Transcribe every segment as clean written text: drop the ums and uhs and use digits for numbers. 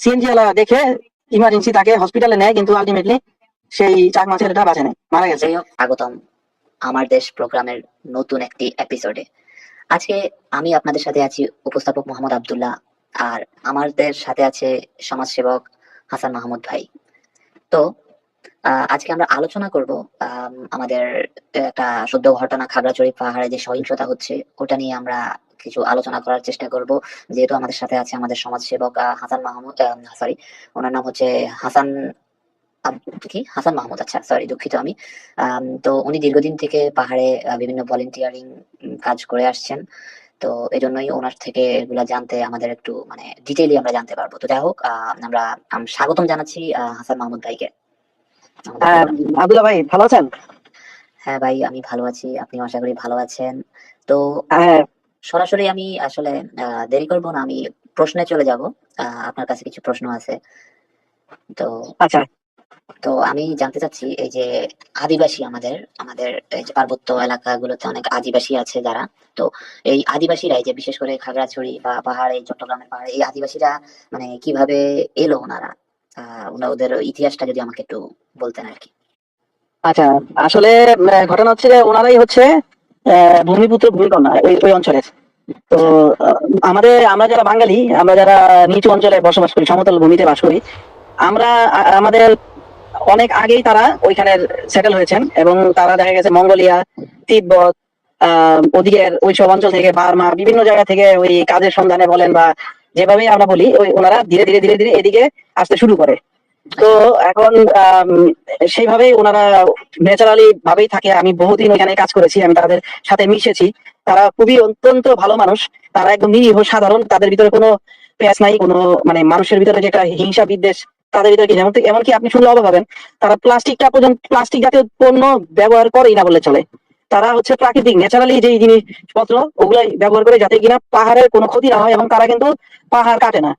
CNG ওয়ালা দেখে emergency তাকে হসপিটালে নেয়, কিন্তু আলটিমেটলি সেই চাকমা ছেলেটা বাঁচে নাই, মারা গেছে। যাই হোক, স্বাগতম আমার দেশ প্রোগ্রামের নতুন একটি এপিসোডে। আজকে আমি আপনাদের সাথে আছি উপস্থাপক মোহাম্মদ আব্দুল্লাহ, আর আমাদের সাথে আছে সমাজসেবক হাসান মাহমুদ ভাই। তো আজকে আমরা আলোচনা করব আমাদের একটা সদ্য ঘটনা, খাগড়াছড়ি পাহাড়ে যে সহিংসতা হচ্ছে ওটা নিয়ে আমরা কিছু আলোচনা করার চেষ্টা করব। যেহেতু আমাদের সাথে আছে আমাদের সমাজসেবক হাসান মাহমুদ, সরি, ওনার নাম হচ্ছে হাসান হাসান মাহমুদ, আচ্ছা সরি, দুঃখিত আমি। তো উনি দীর্ঘদিন থেকে পাহাড়ে বিভিন্ন ভলেন্টিয়ারিং কাজ করে আসছেন। তো এই জন্যই ওনার থেকে এগুলা জানতে আমাদের একটু মানে ডিটেইলি আমরা জানতে পারবো। তো যাই হোক, আমরা স্বাগতম জানাচ্ছি হাসান মাহমুদ ভাইকে আমাদের হ্যাঁ, প্রোগ্রামে। আব্দুল্লাহ ভাই ভালো আছেন? হ্যাঁ ভাই, আমি ভালো আছি, আপনি আশা করি ভালো আছেন। তো হ্যাঁ। সরাসরি আমি আসলে দেরি করব না, আমি প্রশ্নে চলে যাব। আপনার কাছে কিছু প্রশ্ন আছে। তো আচ্ছা। তো আমি জানতে চাচ্ছি, এই যে আদিবাসী, আমাদের আমাদের এই যে পার্বত্য এলাকাগুলোতে অনেক আদিবাসী আছে যারা, তো এই আদিবাসীরা, এই যে বিশেষ করে খাগড়াছড়ি বা পাহাড়ে, চট্টগ্রামের পাহাড়ে, এই আদিবাসীরা মানে কিভাবে এলো ওনারা, ওদের ইতিহাসটা যদি আমাকে একটু বলতেন আর কি। আচ্ছা, আসলে ঘটনা হচ্ছে যে ওনারাই হচ্ছে ভূমিপুত্র ভূমিকন্যা ওই ওই অঞ্চলের। তো আচ্ছা। আহ, আমরা যারা বাঙালি, আমরা যারা নিচু অঞ্চলে বসবাস করি, সমতল ভূমিতে বাস করি, আমরা আমাদের অনেক আগেই তারা ওইখানে সেটেল হয়েছেন, এবং তারা দেখা গেছে মঙ্গোলিয়া, তিব্বত, ওদিকের ওই সব অঞ্চল থেকে, বার্মা, বিভিন্ন জায়গা থেকে ওই কাজের সন্ধানে বলেন বা যেভাবেই আমরা বলি, ওই ওনারা ধীরে ধীরে ধীরে ধীরে এদিকে আসতে শুরু করে। তো আচ্ছা। এখন সেইভাবেই ওনারা ন্যাচারালি ভাবেই থাকে। আমি বহুদিন ওইখানে কাজ করেছি, আমি তাদের সাথে মিশেছি। তারা খুবই অত্যন্ত ভালো মানুষ। তারা একদম নিরীহ সাধারণ, তাদের ভিতরে কোনো প্যাঁচ নাই, কোনো মানে মানুষের ভিতরে যে একটা হিংসা বিদ্বেষ তাদের ভিতরে কি, এমনকি আপনি শুনলে অবাক হবেন, তারা প্লাস্টিকটা পর্যন্ত, প্লাস্টিক জাতীয় পণ্য ব্যবহার করেই না বললে চলে। তারা হচ্ছে প্রাকৃতিক ন্যাচারালি যেই জিনিসপত্র ওগুলাই ব্যবহার করে, যাতে কিনা পাহাড়ের কোনো ক্ষতি না হয়। এবং তারা কিন্তু পাহাড় কাটে না,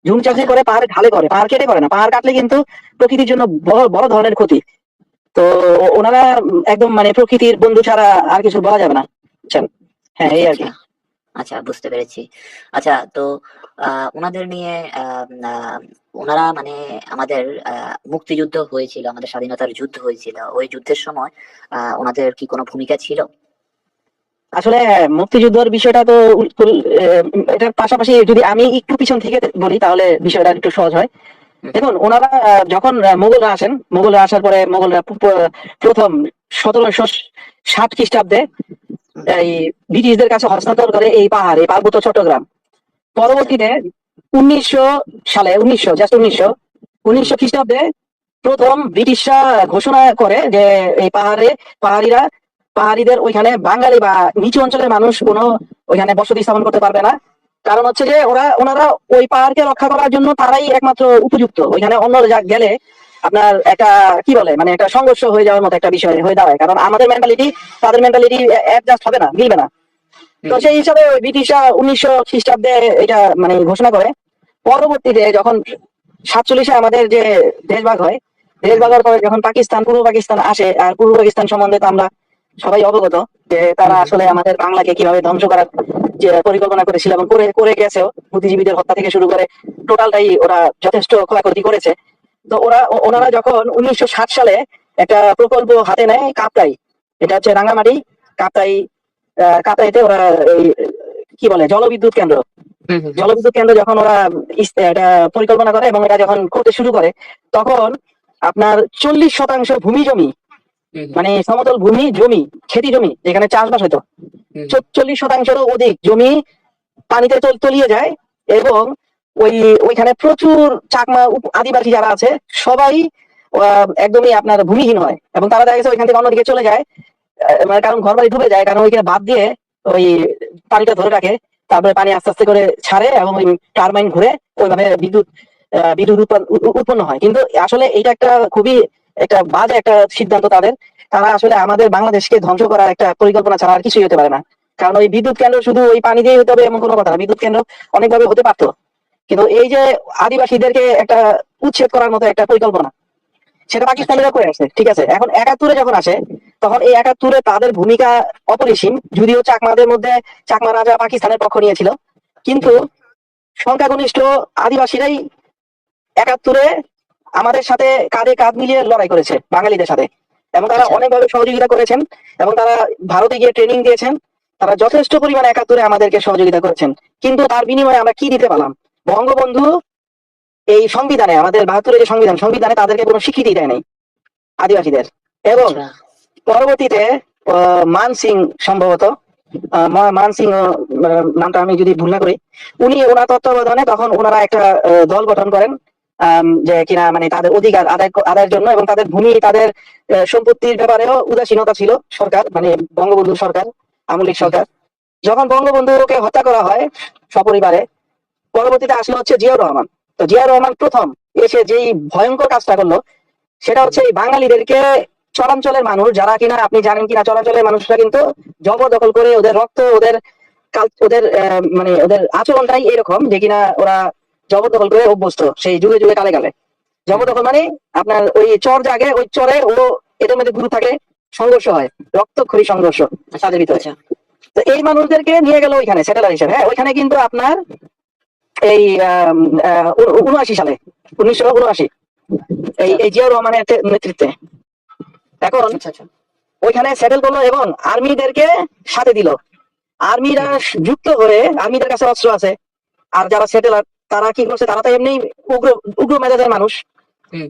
ঝুম চাষি আচ্ছা। করে, পাহাড়ে ঢালে করে, পাহাড় কেটে করে না। পাহাড় কাটলে কিন্তু প্রকৃতির জন্য বড় বড় ধরনের ক্ষতি। তো ওনারা একদম মানে প্রকৃতির বন্ধু ছাড়া আর কিছু বলা যাবে না, বুঝছেন? হ্যাঁ, আচ্ছা। এই আর আচ্ছা। কি। আচ্ছা, বুঝতে পেরেছি। আচ্ছা, তো ওনাদের নিয়ে ওনারা মানে আমাদের মুক্তিযুদ্ধ হয়েছিল, আমাদের স্বাধীনতার যুদ্ধ হয়েছিল, ওই যুদ্ধের সময় ওনাদের কি কোনো ভূমিকা ছিল? আসলে মুক্তিযুদ্ধের বিষয়টা তো এটার পাশাপাশি যদি আমি একটু পিছন থেকে বলি, তাহলে বিষয়টা একটু সহজ হয়। হুম, হুম, দেখুন, ওনারা যখন মোগলরা আসেন, মোগলরা আসার পরে মোগলরা প্রথম 1760 খ্রিস্টাব্দে হুম, এই ব্রিটিশদের কাছে হস্তান্তর করে এই পাহাড়, এই পার্বত্য চট্টগ্রাম। আচ্ছা। আচ্ছা। পরবর্তীতে 1900 সালে, 1900 খ্রিস্টাব্দে প্রথম ব্রিটিশরা ঘোষণা করে যে এই পাহাড়িদের ওইখানে বাঙালি বা নিচু অঞ্চলের মানুষ কোনো ওইখানে বসতি স্থাপন করতে পারবে না। কারণ হচ্ছে যে ওনারা ওই পাহাড়কে রক্ষা করার জন্য তারাই একমাত্র উপযুক্ত। ওইখানে অন্য গেলে আপনার একটা কি বলে মানে একটা সংঘর্ষ হয়ে যাওয়ার মতো একটা বিষয় হয়ে দাঁড়ায়, কারণ আমাদের মেন্টালিটি তাদের মেন্টালিটি অ্যাডজাস্ট হবে না, মিলবে না। হুম, তো হুম, সেই হিসাবে ওই ব্রিটিশরা 1900 খ্রিস্টাব্দে এটা মানে ঘোষণা করে। পরবর্তীতে যখন 47-এ আমাদের যে দেশভাগ হয়, হুম, দেশভাগের পরে যখন পূর্ব পাকিস্তান আসে, আর পূর্ব পাকিস্তান সম্বন্ধে তো আমরা সবাই অবগত যে হুম, তারা হুম, আসলে আমাদের বাংলাকে কিভাবে ধ্বংস করার যে পরিকল্পনা করেছিল এবং করে করে গেছেও, বুদ্ধিজীবীদের হত্যা থেকে শুরু করে টোটালটাই ওরা যথেষ্ট ক্ষয়ক্ষতি করেছে। তো ওনারা যখন 1960 সালে একটা প্রকল্প হাতে নেয়, কাপ্তাই, এটা হচ্ছে রাঙামাটি কাপ্তাই, কাপ্তাইতে ওরা এই কি বলে জলবিদ্যুৎ কেন্দ্র, হুম, হুম, হুম, জলবিদ্যুৎ কেন্দ্র যখন ওরা এটা পরিকল্পনা করে এবং এটা যখন করতে শুরু করে, তখন আপনার 40% ভূমি জমি, হুম, মানে সমতল ভূমি জমি, খেতি জমি যেখানে চাষবাস হতো, হুম, 40%-এরও অধিক জমি পানিতে তলিয়ে যায়। এবং ওই ওইখানে প্রচুর চাকমা আদিবাসী যারা আছে, সবাই একদমই আপনার ভূমিহীন হয়, এবং তারা দেখা গেছে ওইখান থেকে অন্যদিকে চলে যায়। মানে কারণ ঘর বাড়ি ডুবে যায়, কারণ ওইখানে বাদ দিয়ে ওই পানিটা ধরে রাখে, তারপরে পানি আস্তে আস্তে করে ছাড়ে এবং ওই টারবাইন ঘুরে ওইভাবে বিদ্যুৎ উৎপন্ন হয়। কিন্তু আসলে এটা একটা খুবই একটা বাজে একটা সিদ্ধান্ত তাদের। তারা আসলে আমাদের বাংলাদেশকে ধ্বংস করার একটা পরিকল্পনা ছাড়া আর কিছুই হতে পারে না। কারণ ওই বিদ্যুৎ কেন্দ্র শুধু ওই পানি দিয়ে হতে হবে এমন কোনো কথা না, বিদ্যুৎ কেন্দ্র অনেকভাবে হতে পারতো। কিন্তু এই যে আদিবাসীদেরকে একটা উচ্ছেদ করার মতো একটা পরিকল্পনা, সেটা আচ্ছা। পাকিস্তানিরা করে আসে। ঠিক আছে, এখন 71-এ যখন আসে, তখন এই 71-এ তাদের ভূমিকা অপরিসীম। যদিও চাকমাদের মধ্যে চাকমা রাজা পাকিস্তানের পক্ষ নিয়েছিল, হুম, কিন্তু হুম, সংখ্যাগরিষ্ঠ আদিবাসীরাই একাত্তরে আমাদের সাথে কাঁধে কাঁধ মিলিয়ে লড়াই করেছে বাঙালিদের সাথে, এবং তারা আচ্ছা অনেকভাবে সহযোগিতা করেছেন, এবং তারা ভারতে গিয়ে ট্রেনিং দিয়েছেন। তারা যথেষ্ট পরিমাণে একাত্তরে আমাদেরকে সহযোগিতা করেছেন, কিন্তু তার বিনিময়ে আমরা কি দিতে পারলাম? বঙ্গবন্ধু এই সংবিধানে, আমাদের 72-এর যে সংবিধানে তাদেরকে কোনো স্বীকৃতি দেয় নাই আদিবাসীদের। এবং আচ্ছা পরবর্তীতে মান সিং সম্ভবত, মান সিং নামটা আমি যদি ভুল না করি, উনি ওনার তত্ত্বাবধানে তখন ওনারা একটা দল গঠন করেন, যে কিনা মানে তাদের অধিকার আদায়ের জন্য, এবং তাদের ভূমি, তাদের সম্পত্তির ব্যাপারেও উদাসীনতা ছিল সরকার, মানে বঙ্গবন্ধুর সরকার, আমলিক সরকার। যখন বঙ্গবন্ধুকে হত্যা করা হয় সপরিবারে, পরবর্তীতে আসলে হচ্ছে জিয়াউর রহমান। তো জিয়াউর রহমান প্রথম এসে যেই ভয়ঙ্কর কাজটা করলো, সেটা হচ্ছে এই বাঙালিদেরকে, চরাঞ্চলের মানুষ যারা কিনা, আপনি জানেন কিনা, চরাঞ্চলের মানুষরা কিন্তু জবরদখল করে, ওদের রক্ত, ওদের ওদের মানে ওদের আচরণটাই এরকম যে কিনা ওরা জবরদখল করে অভ্যস্ত সেই যুগে যুগে কালে কালে। জবরদখল মানে আপনার ওই চর জাগে, ওই চরে ও এদের মধ্যে গ্রুপ থাকে, সংঘর্ষ হয়, রক্তক্ষয়ী সংঘর্ষ তাদের ভিতরে। তো এই মানুষদেরকে নিয়ে গেল ওইখানে সেটেলার হিসেবে। হ্যাঁ, ওইখানে কিন্তু আপনার এই 79 সালে, 1979, এই জিয়াউর রহমানের নেতৃত্বে এখন আচ্ছা আচ্ছা ওইখানে সেটেল করলো, এবং আর্মিদেরকে সাথে দিল। আর্মিরা যুক্ত হয়ে, আর্মিদের কাছে অস্ত্র আছে, আর যারা সেটেলার তারা কি করছে, তারা তো এমনি উগ্র উগ্র মেজাজের মানুষ।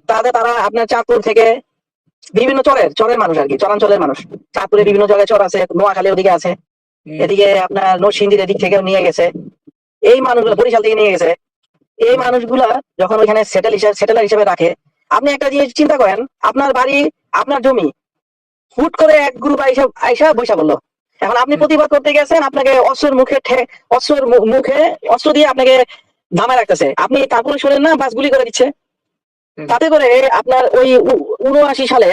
তারা আপনার চাঁদপুর থেকে বিভিন্ন চরের মানুষ আর কি, চরাঞ্চলের মানুষ, চাঁদপুরে বিভিন্ন জায়গায় চর আছে, নোয়াখালী ওদিকে আছে, এদিকে আপনার নরসিংদীর এদিক থেকেও নিয়ে গেছে এই মানুষগুলো, বরিশাল থেকে নিয়ে গেছে এই মানুষগুলা। যখন ওইখানে সেটেলার হিসেবে রাখে, আপনি একটা জিনিস চিন্তা করেন, আপনার বাড়ি, আপনার জমি, হুট করে এক গ্রুপ আইসা বৈশা বললো। এখন আপনি প্রতিবাদ করতে গেছেন, আপনাকে অস্ত্র দিয়ে আপনাকে ধামায় রাখতেছে, আপনি তারপরে শোনেন না, বাস গুলি করে দিচ্ছে। তাতে করে আপনার ওই 79 সালে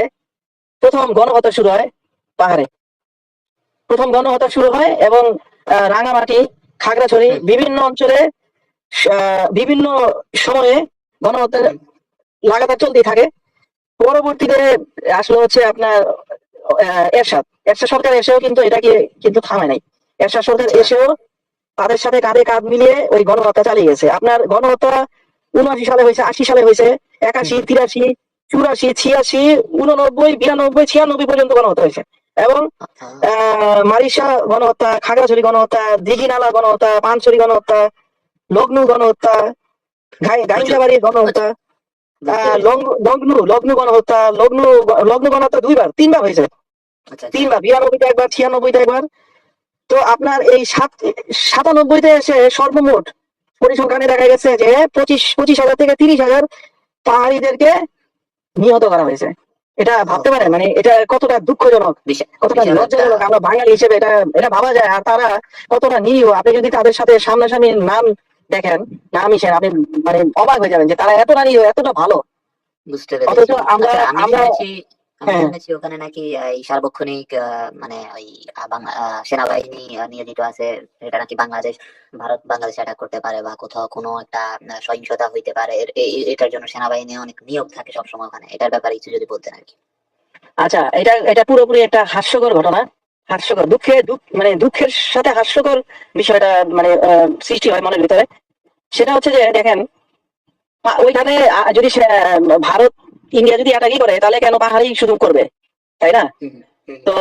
প্রথম গণহত্যা শুরু হয় পাহাড়ে। প্রথম গণহত্যা শুরু হয়, এবং রাঙামাটি, খাগড়াছড়ি, বিভিন্ন অঞ্চলে বিভিন্ন সময়ে গণহত্যা লাগাতার চলতেই থাকে। পরবর্তীতে আসলে হচ্ছে আপনার এরশাদ এরশাদ সরকার এসেও কিন্তু এটাকে কিন্তু থামায় নাই। এরশাদ সরকার এসেও তাদের সাথে কাঁধে কাঁধ মিলিয়ে ওই গণহত্যা চালিয়ে গেছে। আপনার গণহত্যা 79 সালে হয়েছে, 80 সালে হয়েছে, 81, 83, 84, 86, 89, 92, 96 পর্যন্ত গণহত্যা হয়েছে। এবং মারিশা গণহত্যা, খাগড়াছড়ি গণহত্যা, দিঘিনালা গণহত্যা, পানছড়ি গণহত্যা, লগ্নু গণহত্যা, গাইন্দাবাড়ি গণহত্যা, লগ্নু গণহত্যা, লগ্নু গণহত্যা 3বার হয়েছে। 3বার, 92-তে একবার, 96-তে একবার। তো আপনার এই 97-তে এসে সর্বমোট পরিসংখ্যানে দেখা গেছে যে 25,000 থেকে 30,000 পাহাড়িদেরকে নিহত করা হয়েছে। এটা ভাবতে পারেন, মানে এটা কতটা দুঃখজনক, কতটা লজ্জাজনক। আমরা বাঙালি হিসেবে এটা ভাবা যায়। আর তারা কতটা নিরীহ, আপনি যদি তাদের সাথে সামনাসামনি নাম দেখেন, নাম হিসেবে আপনি মানে অবাক হয়ে যাবেন যে তারা এতটা নিরীহ, এতটা ভালো। বুঝতে পেরেছি। অথচ আমি শুনেছি ওখানে নাকি এই সার্বক্ষণিক মানে ওই সেনাবাহিনী নিয়োজিত আছে, এটা নাকি বাংলাদেশ অ্যাটাক করতে পারে, বা কোথাও কোনো একটা সহিংসতা হইতে পারে, এটার জন্য সেনাবাহিনী অনেক নিয়োগ থাকে সবসময় ওখানে। এটার ব্যাপারে কিছু যদি বলতেন আর কি। আচ্ছা, এটা পুরোপুরি একটা হাস্যকর ঘটনা, হাস্যকর, মানে দুঃখের সাথে হাস্যকর বিষয়টা মানে সৃষ্টি হয় মনের ভিতরে। সেটা হচ্ছে যে দেখেন, ওইখানে যদি ভারত ইন্ডিয়া যদি অ্যাটাকই করে, তাহলে কেন পাহাড়ি শুধু করবে, তাই না? তো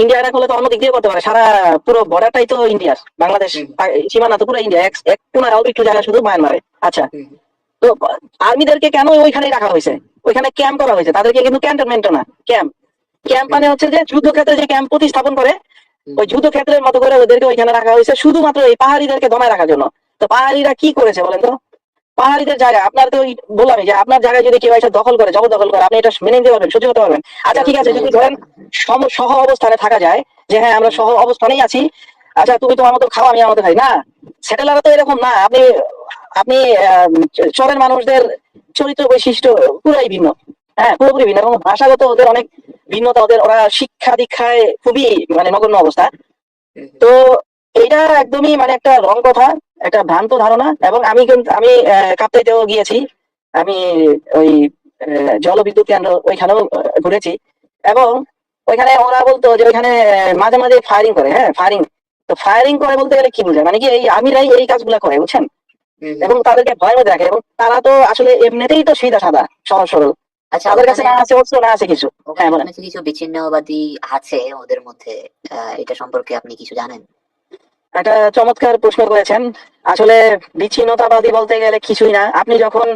ইন্ডিয়া অ্যাটাক হলে তো অন্য দিক দিয়ে করতে পারে, সারা পুরো বর্ডারটাই তো ইন্ডিয়ার, বাংলাদেশ সীমানা তো পুরো ইন্ডিয়া, এক কোনায় অল্প একটু জায়গা শুধু মায়ানমারে। আচ্ছা, তো আর্মিদেরকে কেন ওইখানে রাখা হয়েছে? ওইখানে ক্যাম্প করা হয়েছে, তাদেরকে কিন্তু ক্যান্টনমেন্ট না, ক্যাম্প মানে হচ্ছে যে যুদ্ধক্ষেত্রে যে ক্যাম্প প্রতিস্থাপন করে, ওই যুদ্ধক্ষেত্রের মতো করে ওদেরকে ওইখানে রাখা হয়েছে শুধুমাত্র এই পাহাড়িদেরকে দমায় রাখার জন্য। তো পাহাড়িরা কি করেছে বলেন তো? পাহাড়িদের জায়গা, আপনার তো বললাম যে আপনার জায়গায় যদি কেউ এসে দখল করে, জবরদখল করে, আপনি এটা মেনে নিতে পারবেন, সহ্য করতে পারবেন? আচ্ছা ঠিক আছে, যদি ধরেন সহ অবস্থানে থাকা যায়, যে হ্যাঁ আমরা সহ অবস্থানেই আছি, আচ্ছা তুমি তোমার মতো খাও, আমি আমার মতো খাই, না। সেটেলাররা তো এরকম না। আপনি চরের মানুষদের চরিত্র বৈশিষ্ট্য পুরাই ভিন্ন, হ্যাঁ পুরোপুরি ভিন্ন, এবং ভাষাগত ওদের অনেক ভিন্নতা, ওরা শিক্ষা দীক্ষায় খুবই মানে নগণ্য অবস্থা। তো এটা একদমই মানে একটা রং কথা, একটা ভ্রান্ত ধারণা। এবং আমি কাপ্তাইতেও গিয়েছি, আমি ওই জলবিদ্যুৎ কেন্দ্র ওইখানেও ঘুরেছি, এবং ওইখানে ওরা বলতো যে ওইখানে মাঝে মাঝে ফায়ারিং করে। হ্যাঁ, ফায়ারিং করে বলতে গেলে কি বোঝায়, মানে কি এই আর্মিরাই এই কাজগুলা করে, বুঝছেন? হুম হুম। এবং তাদেরকে ভয়ের মধ্যে রাখে, এবং তারা তো আসলে এমনিতেই তো সিধা সাদা সহজ সরল, আচ্ছা, তাদের কাছে ওখানে না আছে অস্ত্র না আছে কিছু। ওখানে হ্যাঁ বলেন। শুনেছি কিছু বিচ্ছিন্নতাবাদী আছে ওদের মধ্যে, এটা সম্পর্কে আপনি কিছু জানেন? একটা চমৎকার প্রশ্ন করেছেন। আসলে বিচ্ছিন্নতাবাদী বলতে গেলে কিছুই না। আপনি যখন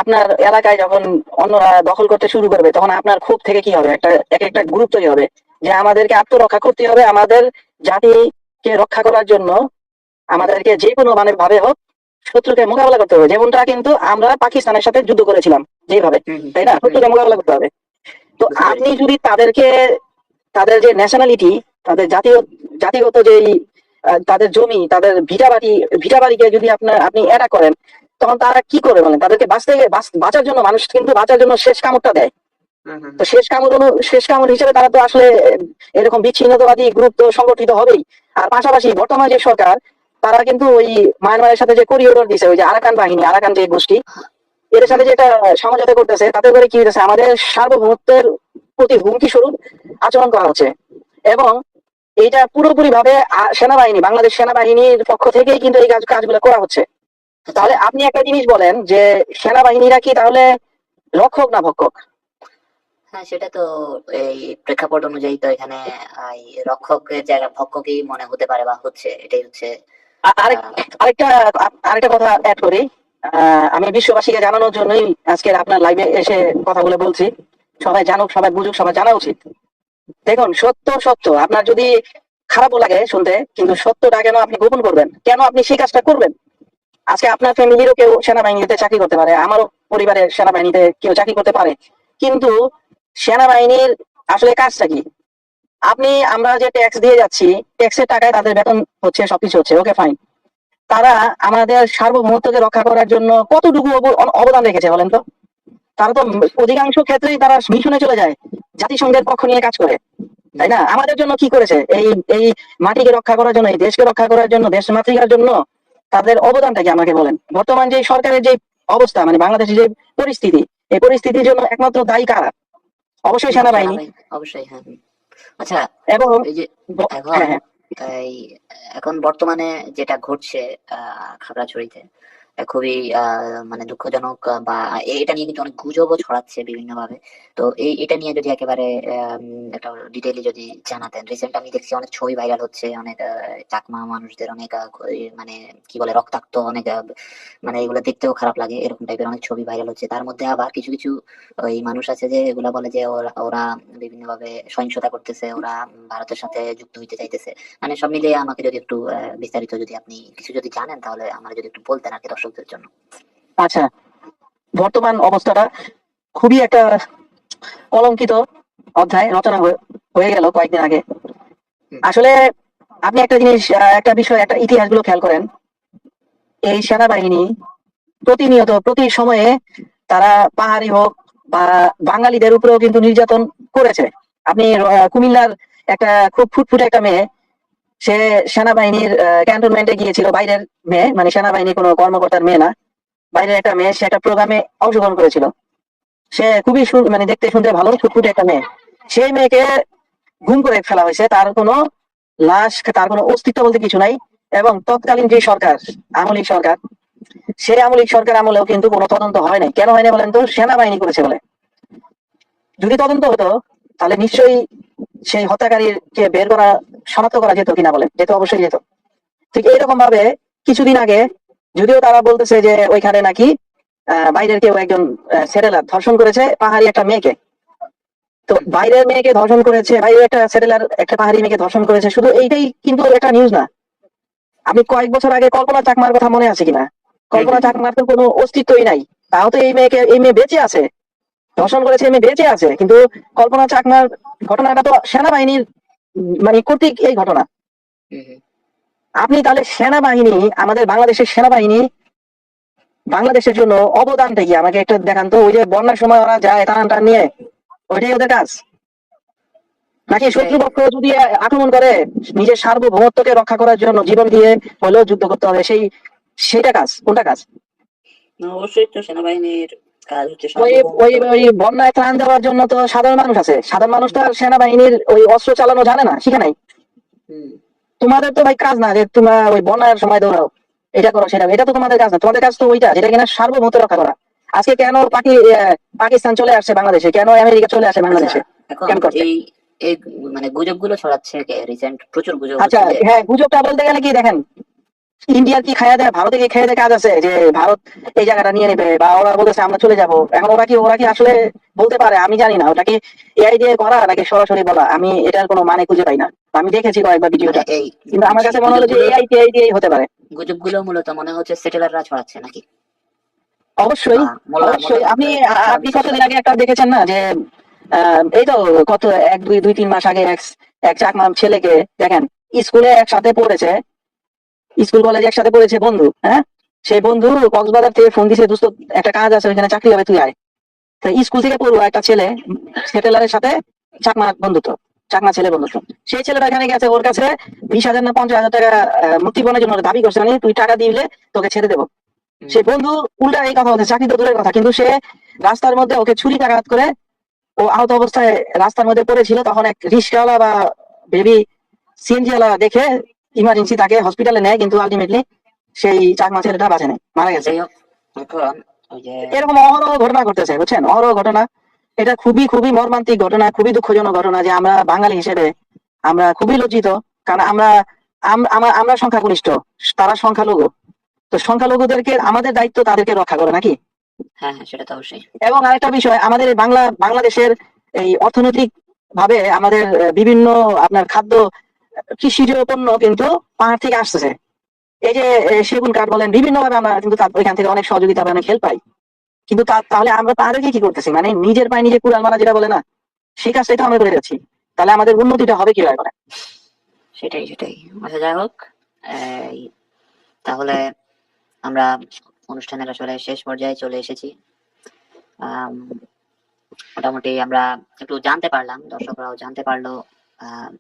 আপনার এলাকায় যখন অন্যরা দখল করতে শুরু করবে, তখন আপনার ক্ষোভ থেকে কি হবে, একটা এক একটা গ্রুপ তৈরি হবে যে আমাদেরকে আত্মরক্ষা করতে হবে, আমাদের জাতিকে রক্ষা করার জন্য হুম আমাদেরকে যে কোনো মানে ভাবে হোক শত্রুকে মোকাবেলা করতে হবে, যেমনটা কিন্তু আমরা পাকিস্তানের সাথে যুদ্ধ করেছিলাম যেভাবে, হুম হুম তাই না? হুম শত্রুকে হুম, মোকাবেলা করতে হবে। তো বুঝতে আপনি পেরেছি। যদি তাদেরকে, তাদের যে ন্যাশনালিটি, তাদের জাতীয় জাতিগত যে তাদের জমি, তাদের ভিটাবাড়িকে যদি আপনি অ্যাটাক করেন, তখন তারা কি করে বলেন? তাদেরকে বাঁচার জন্য, মানুষ কিন্তু বাঁচার জন্য শেষ কামড়টা দেয়। হুম হুম তো হুম। শেষ কামড় হিসেবে তারা তো আসলে এরকম বিচ্ছিন্নতাবাদী গ্রুপ তো সংগঠিত হবেই। আর পাশাপাশি বর্তমান যে সরকার, তারা কিন্তু ওই মায়ানমারের সাথে যে করিডোর দিছে, ওই যে আরাকান বাহিনী, আরাকান যে গোষ্ঠী, এদের সাথে হুম, যেটা সমঝোতা করতেছে, তাতে করে কি হইতেছে, আমাদের সার্বভৌমত্বের প্রতি হুমকি স্বরূপ আচরণ করা হচ্ছে। এবং এইটা পুরোপুরি ভাবে সেনাবাহিনী, বাংলাদেশ সেনাবাহিনীর পক্ষ থেকেই কিন্তু এই কাজগুলো করা হচ্ছে। আচ্ছা। তাহলে আপনি একটা জিনিস বলেন যে সেনাবাহিনীরা কি তাহলে রক্ষক না ভক্ষক? হ্যাঁ, সেটা তো এই প্রেক্ষাপট অনুযায়ী তো এখানে এই রক্ষকের জায়গা ভক্ষকই মনে হতে পারে বা হচ্ছে, এটাই হচ্ছে। আ- আরেক আহ আরেকটা আরেকটা কথা অ্যাড করি। আমি বিশ্ববাসীকে জানানোর জন্যই আজকের আপনার লাইভে এসে কথাগুলো বলছি। সবাই জানুক, সবাই বুঝুক, সবাই জানা উচিত। দেখুন, সত্য সত্য, আপনার যদি খারাপও লাগে শুনতে, কিন্তু সত্যটা কেন আপনি গোপন করবেন? কেন আপনি সেই কাজটা করবেন? আজকে আপনার ফ্যামিলিরও কেউ সেনাবাহিনীতে চাকরি করতে পারে, আমারও পরিবারের সেনাবাহিনীতে কেউ চাকরি করতে পারে, কিন্তু সেনাবাহিনীর আসলে কাজটা কি? আমরা যে ট্যাক্স দিয়ে যাচ্ছি, ট্যাক্সের টাকায় তাদের বেতন হচ্ছে, সবকিছু হচ্ছে, ওকে ফাইন। তারা আমাদের সার্বভৌমত্বকে রক্ষা করার জন্য কতটুকু অবদান রেখেছে বলেন তো? তারা তো অধিকাংশ ক্ষেত্রেই তারা মিশনে চলে যায়, জাতিসংঘের পক্ষ নিয়ে কাজ করে, হুম তাই না? হুম আমাদের জন্য কি করেছে? এই এই মাটিকে রক্ষা করার জন্য, এই দেশকে রক্ষা করার জন্য, দেশ মাতৃকার জন্য তাদের অবদানটা কি আমাকে বলেন? বর্তমান যে সরকারের যে অবস্থা, মানে বাংলাদেশের যে পরিস্থিতি, এই পরিস্থিতির জন্য একমাত্র দায়ী কারা? অবশ্যই হুম, সেনাবাহিনী। সেনাবাহিনী অবশ্যই, হ্যাঁ। হুম। আচ্ছা, এবং এই যে এখন হ্যাঁ হ্যাঁ। এই এখন বর্তমানে যেটা ঘটছে খাগড়াছড়িতে, খুবই মানে দুঃখজনক, বা এটা নিয়ে কিন্তু অনেক গুজবও ছড়াচ্ছে বিভিন্ন ভাবে। তো এটা নিয়ে যদি একেবারে একটা ডিটেইলি যদি জানাতেন। রিসেন্ট আমি দেখছি অনেক ছবি ভাইরাল হচ্ছে, অনেক চাকমা মানুষদের অনেক মানে কি বলে রক্তাক্ত অনেক, মানে এগুলো দেখতেও খারাপ লাগে, এরকম টাইপের অনেক ছবি ভাইরাল হচ্ছে। তার মধ্যে আবার কিছু কিছু ওই মানুষ আছে যে এগুলা বলে যে ওরা ওরা বিভিন্ন ভাবে সহিংসতা করতেছে, ওরা ভারতের সাথে যুক্ত হইতে চাইতেছে। মানে সব মিলিয়ে আমাকে যদি একটু বিস্তারিত যদি আপনি কিছু যদি জানেন, তাহলে আমার যদি একটু বলতেন আর কি দর্শকদের জন্য। আচ্ছা, বর্তমান অবস্থাটা খুবই একটা কলঙ্কিত অধ্যায় রচনা হয়ে গেল কয়েকদিন আগে। হুম আসলে আপনি একটা জিনিস, একটা বিষয়, একটা ইতিহাস গুলো খেয়াল করেন। এই সেনাবাহিনী প্রতিনিয়ত, প্রতি সময়ে তারা পাহাড়ি হোক বা বাঙালিদের উপরেও কিন্তু নির্যাতন করেছে। আপনি কুমিল্লার একটা খুব ফুটফুটে একটা মেয়ে, সে সেনাবাহিনীর ক্যান্টনমেন্টে গিয়েছিল, বাইরের মেয়ে, মানে সেনাবাহিনীর কোনো কর্মকর্তার মেয়ে না, বাইরের একটা মেয়ে, সে একটা প্রোগ্রামে অংশগ্রহণ করেছিল। সে খুবই মানে দেখতে শুনতে ভালো, ফুটফুটে একটা মেয়ে। সেই মেয়েকে গুম করে ফেলা হয়েছে, তার কোনো লাশ, তার কোনো অস্তিত্ব বলতে কিছু নাই। এবং তৎকালীন যে সরকার, আমলিক সরকার, সেই আমলিক সরকার আমলেও কিন্তু কোনো তদন্ত হয় নাই। কেন হয় না বলেন তো? সেনাবাহিনী করেছে বলে। যদি তদন্ত হতো, তাহলে নিশ্চয়ই সেই হত্যাকারীকে বের করা, শনাক্ত করা যেত কিনা বলেন? যেত, অবশ্যই যেত। ঠিক এইরকম ভাবে কিছুদিন আগে, যদিও তারা বলতেছে যে ওইখানে নাকি বাইরের কেউ একজন সেটেলার ধর্ষণ করেছে পাহাড়ি একটা মেয়েকে। তো হুম হুম বাইরের মেয়েকে ধর্ষণ করেছে, বাইরের একটা সেটেলার একটা পাহাড়ি মেয়েকে ধর্ষণ করেছে, শুধু এইটাই কিন্তু একটা নিউজ না। আপনি কয়েক বছর আগে কল্পনা চাকমার কথা মনে আছে কিনা? হুম কল্পনা হুম হুম। চাকমার তো কোনো অস্তিত্বই নাই। তাও তো এই মেয়ে বেঁচে আছে, ধর্ষণ করেছে, এই মেয়ে বেঁচে আছে, কিন্তু কল্পনা চাকমার ঘটনাটা তো সেনাবাহিনীর মানে কর্তৃক এই ঘটনা। হুম হুম। আপনি তাহলে সেনাবাহিনী, আমাদের বাংলাদেশের সেনাবাহিনী বাংলাদেশের জন্য অবদানটা কি আমাকে একটু দেখান তো। ওই যে বন্যার সময় ওরা যায় টান টান নিয়ে, ওইটাই ওদের কাজ? নাকি সেটাই। শত্রুপক্ষ যদি আক্রমণ করে, নিজের সার্বভৌমত্বকে রক্ষা করার জন্য জীবন দিয়ে হলেও যুদ্ধ করতে হবে, সেটা কাজ, কোনটা কাজ? না, অবশ্যই তো সেনাবাহিনীর কাজ হচ্ছে ওই ওই সার্বভৌমত্ব ওই রক্ষা। বন্যায় ত্রাণ দেওয়ার জন্য তো সাধারণ মানুষ আছে, সাধারণ মানুষ তো আর সেনাবাহিনীর ওই অস্ত্র চালানো জানে না, শিখে নাই। হুম। তোমাদের তো ভাই কাজ না যে তোমরা ওই বন্যার সময় দৌড়াও। এটা করো সেটা করো। এটা তো তোমাদের কাজ না, তোমাদের কাজ তো ওইটা যেটা কিনা সার্বভৌমত্ব রক্ষা করা। আজকে কেন পাকিস্তান চলে আসছে বাংলাদেশে, কেন আমেরিকা চলে আসে আচ্ছা, বাংলাদেশে, এখন কেন করছে? এই এই মানে গুজবগুলো ছড়াচ্ছে কে? রিসেন্ট প্রচুর গুজব আচ্ছা, হচ্ছে যে হ্যাঁ, গুজবটা বলতে গেলে কি দেখেন, ইন্ডিয়ার কি খায়া দেয়, ভারতে কি খেয়ে দেয় কাজ আছে যে ভারত এই জায়গাটা নিয়ে নেবে, বা ওরা বলেছে আমরা চলে যাব। এখন ওরা কি আসলে বলতে পারে, আমি জানি না ওটা কি এআই দিয়ে করা নাকি সরাসরি বলা, আমি এটার কোনো মানে খুঁজে পাই না। আমি দেখেছি কয়েকবার মানে ভিডিওটা, এই কিন্তু আমার বুঝছি, কাছে মনে হলো যে এআই দিয়েই হতে পারে। গুজবগুলো মূলত মনে হচ্ছে সেটেলাররা ছড়াচ্ছে নাকি, অবশ্যই, বা মোল্লা মোল্লা অবশ্যই। আপনি পর্যায়ে যারা আপনি বিশ্বাস কতদিন করে। আগে একটা দেখেছেন না যে এই তো কত এক দুই দুই তিন মাস আগে এক চাকমা ছেলেকে দেখেন, স্কুলে একসাথে পড়েছে, স্কুল কলেজে একসাথে পড়েছে বন্ধু, হ্যাঁ, সেই বন্ধু কক্সবাজার থেকে ফোন দিছে, দোস্ত একটা কাজ আছে ওইখানে, চাকরি হবে, তুই আয়। তো স্কুল থেকে পড়ুয়া একটা ছেলে সেটেলারের সাথে চাকমা বন্ধুত্ব, চাকমা ছেলে বন্ধুত্ব। সেই ছেলেটা এখানে গেছে, ওর কাছে 20,000 না 50,000 টাকা মুক্তিপণের জন্য দাবি করছে, মানে তুই টাকা দিলে তোকে ছেড়ে দেবো। সে বন্ধু উল্টা এই কথা বলছে, চাকরি তো দূরের কথা, কিন্তু সে রাস্তার মধ্যে ওকে ছুরিকাঘাত করে ও আহত অবস্থায় রাস্তার মধ্যে পড়েছিল। তখন এক রিস্কাওয়ালা বা বেবি সিএনজি ওয়ালা দেখে ইমার্জেন্সি তাকে হসপিটালে নেয়, কিন্তু আলটিমেটলি সেই চাকমা ছেলেটা বাঁচে নাই, মারা গেছে। যাই হোক, এখন ওই যে এরকম অহরহ ঘটনা ঘটতেছে, বুঝছেন, অহরহ ঘটনা। এটা খুবই খুবই মর্মান্তিক ঘটনা, খুবই দুঃখজনক ঘটনা যে আমরা বাঙালি হিসেবে আমরা খুবই লজ্জিত। কারণ আমরা সংখ্যাগরিষ্ঠ, তারা সংখ্যালঘু। তো সংখ্যালঘুদেরকে আমাদের দায়িত্ব তাদেরকে রক্ষা করে নাকি। হ্যাঁ হ্যাঁ, সেটা তো অবশ্যই। এবং আরেকটা বিষয়, আমাদের এই বাংলাদেশের এই অর্থনৈতিক ভাবে আমাদের বিভিন্ন আপনার খাদ্য কৃষিজ পণ্য কিন্তু পাহাড় থেকে আসতেছে। এই যে সেগুন কাঠ বলেন, বিভিন্ন ভাবে আমরা কিন্তু ওইখান থেকে অনেক সহযোগিতা পাই, অনেক হেল্প পাই। কিন্তু তাহলে আমরা তাদেরকে কি করতেছি, মানে নিজের পায়ে নিজে কুড়াল মারা যেটা বলে না, সেই কাজটাই তো আমরা করে যাচ্ছি। তাহলে আমাদের উন্নতিটা হবে কিভাবে করে? সেটাই সেটাই। আচ্ছা, যাই হোক, এই তাহলে আমরা অনুষ্ঠানের আসলে শেষ পর্যায়ে চলে এসেছি। আম, মোটামুটি আমরা একটু জানতে পারলাম, দর্শকরাও জানতে পারলো আহ,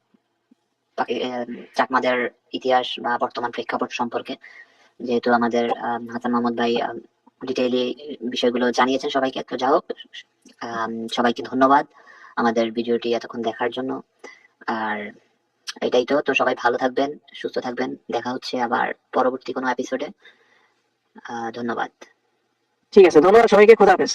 চাকমাদের ইতিহাস বা বর্তমান প্রেক্ষাপট সম্পর্কে। যেহেতু আমাদের হাসান মাহমুদ ভাই ডিটেইলি বিষয়গুলো জানিয়েছেন সবাইকে। তো যাই হোক, সবাইকে ধন্যবাদ আমাদের ভিডিওটি এতক্ষণ দেখার জন্য। আর এটাই তো, সবাই ভালো থাকবেন, সুস্থ থাকবেন, দেখা হচ্ছে আবার পরবর্তী কোনো এপিসোডে। ধন্যবাদ। ঠিক আছে, ধন্যবাদ সবাইকে, খোদা হাফেজ।